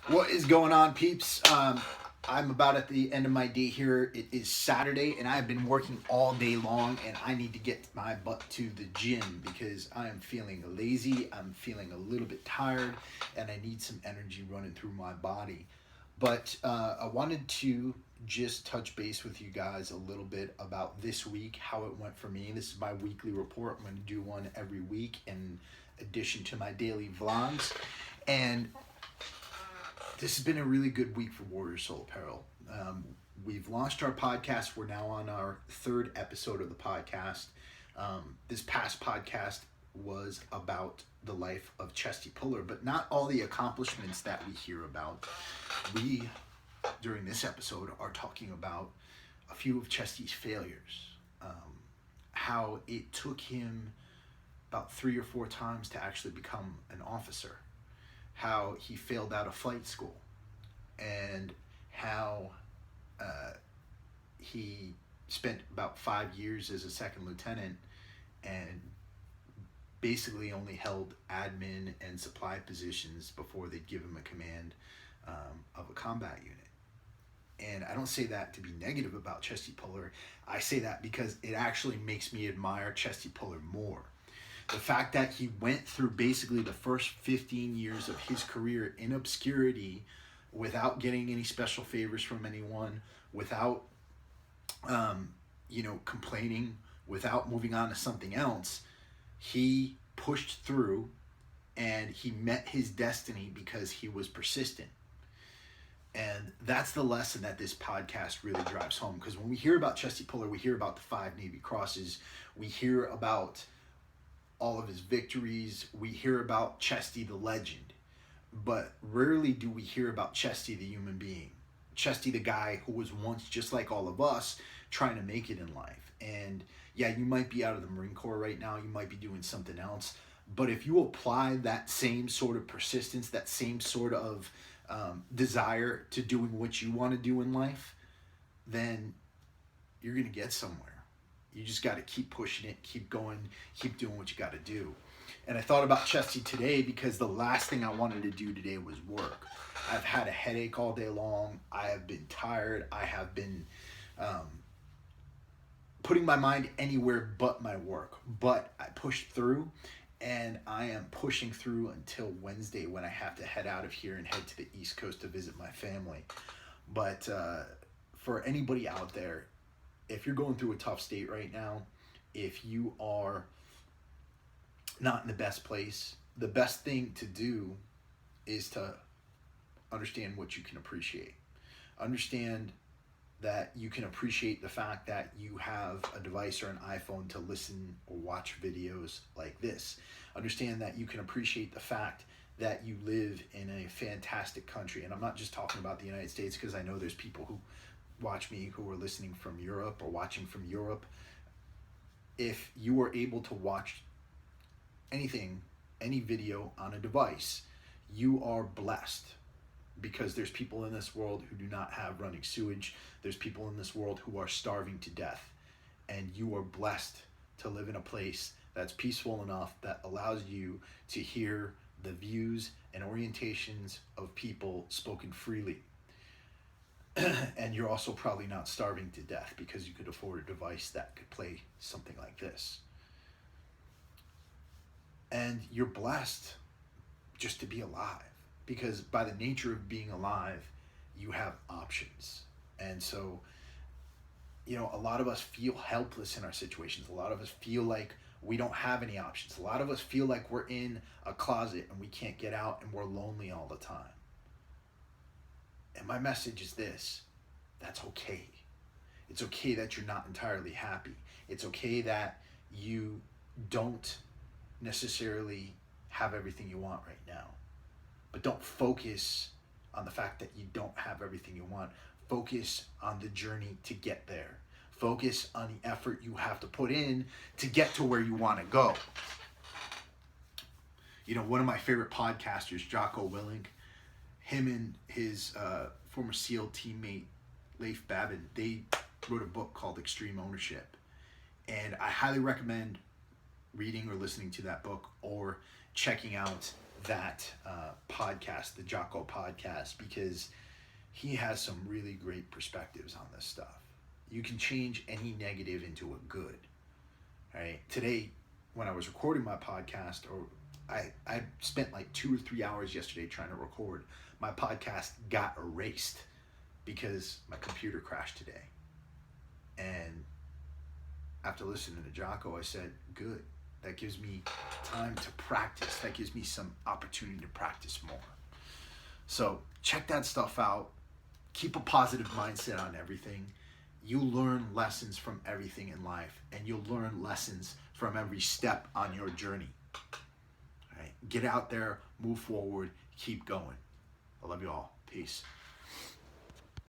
What is going on, peeps? I'm about at the end of my day here. It is Saturday, and I've been working all day long, and I need to get my butt to the gym because I am feeling lazy. I'm feeling a little bit tired, and I need some energy running through my body. But I wanted to just touch base with you guys a little bit about this week, how it went for me. This is my weekly report. I'm going to do one every week in addition to my daily vlogs. And this has been a really good week for Warrior Soul Apparel. We've launched our podcast. We're now on our third episode of the podcast. This past podcast was about the life of Chesty Puller, but not all the accomplishments that we hear about. We, during this episode, are talking about a few of Chesty's failures, how it took him about 3 or 4 times to actually become an officer, how he failed out of flight school, and how he spent about 5 years as a second lieutenant and basically only held admin and supply positions before they'd give him a command of a combat unit. And I don't say that to be negative about Chesty Puller. I say that because it actually makes me admire Chesty Puller more. The fact that he went through basically the first 15 years of his career in obscurity without getting any special favors from anyone, without, complaining, without moving on to something else, he pushed through and he met his destiny because he was persistent. And that's the lesson that this podcast really drives home. Because when we hear about Chesty Puller, we hear about the 5 Navy Crosses, we hear about all of his victories, we hear about Chesty the legend, but rarely do we hear about Chesty the human being. Chesty the guy who was once just like all of us trying to make it in life. And yeah, you might be out of the Marine Corps right now, you might be doing something else, but if you apply that same sort of persistence, that same sort of desire to doing what you want to do in life, then you're going to get somewhere. You just got to keep pushing it, keep going, keep doing what you got to do. And I thought about Chesty today because the last thing I wanted to do today was work. I've had a headache all day long. I have been tired. I have been putting my mind anywhere but my work. But I pushed through, and I am pushing through until Wednesday when I have to head out of here and head to the East Coast to visit my family. But for anybody out there, if you're going through a tough state right now, if you are not in the best place, the best thing to do is to understand what you can appreciate. Understand that you can appreciate the fact that you have a device or an iPhone to listen or watch videos like this. Understand that you can appreciate the fact that you live in a fantastic country. And I'm not just talking about the United States, because I know there's people who watch me who are listening from Europe or watching from Europe. If you are able to watch anything, any video on a device, you are blessed, because there's people in this world who do not have running sewage. There's people in this world who are starving to death. And you are blessed to live in a place that's peaceful enough that allows you to hear the views and orientations of people spoken freely. And you're also probably not starving to death because you could afford a device that could play something like this. And you're blessed just to be alive, because by the nature of being alive, you have options. And so, a lot of us feel helpless in our situations. A lot of us feel like we don't have any options. A lot of us feel like we're in a closet and we can't get out and we're lonely all the time. And my message is this: that's okay. It's okay that you're not entirely happy. It's okay that you don't necessarily have everything you want right now. But don't focus on the fact that you don't have everything you want. Focus on the journey to get there. Focus on the effort you have to put in to get to where you want to go. One of my favorite podcasters, Jocko Willink, him and his former SEAL teammate, Leif Babin, they wrote a book called Extreme Ownership. And I highly recommend reading or listening to that book, or checking out that podcast, the Jocko podcast, because he has some really great perspectives on this stuff. You can change any negative into a good. Right? Today, when I was recording my podcast, or I spent like 2 or 3 hours yesterday trying to record, my podcast got erased because my computer crashed today. And after listening to Jocko, I said, good. That gives me time to practice. That gives me some opportunity to practice more. So check that stuff out. Keep a positive mindset on everything. You learn lessons from everything in life, and you'll learn lessons from every step on your journey. All right? Get out there, move forward, keep going. I love you all. Peace.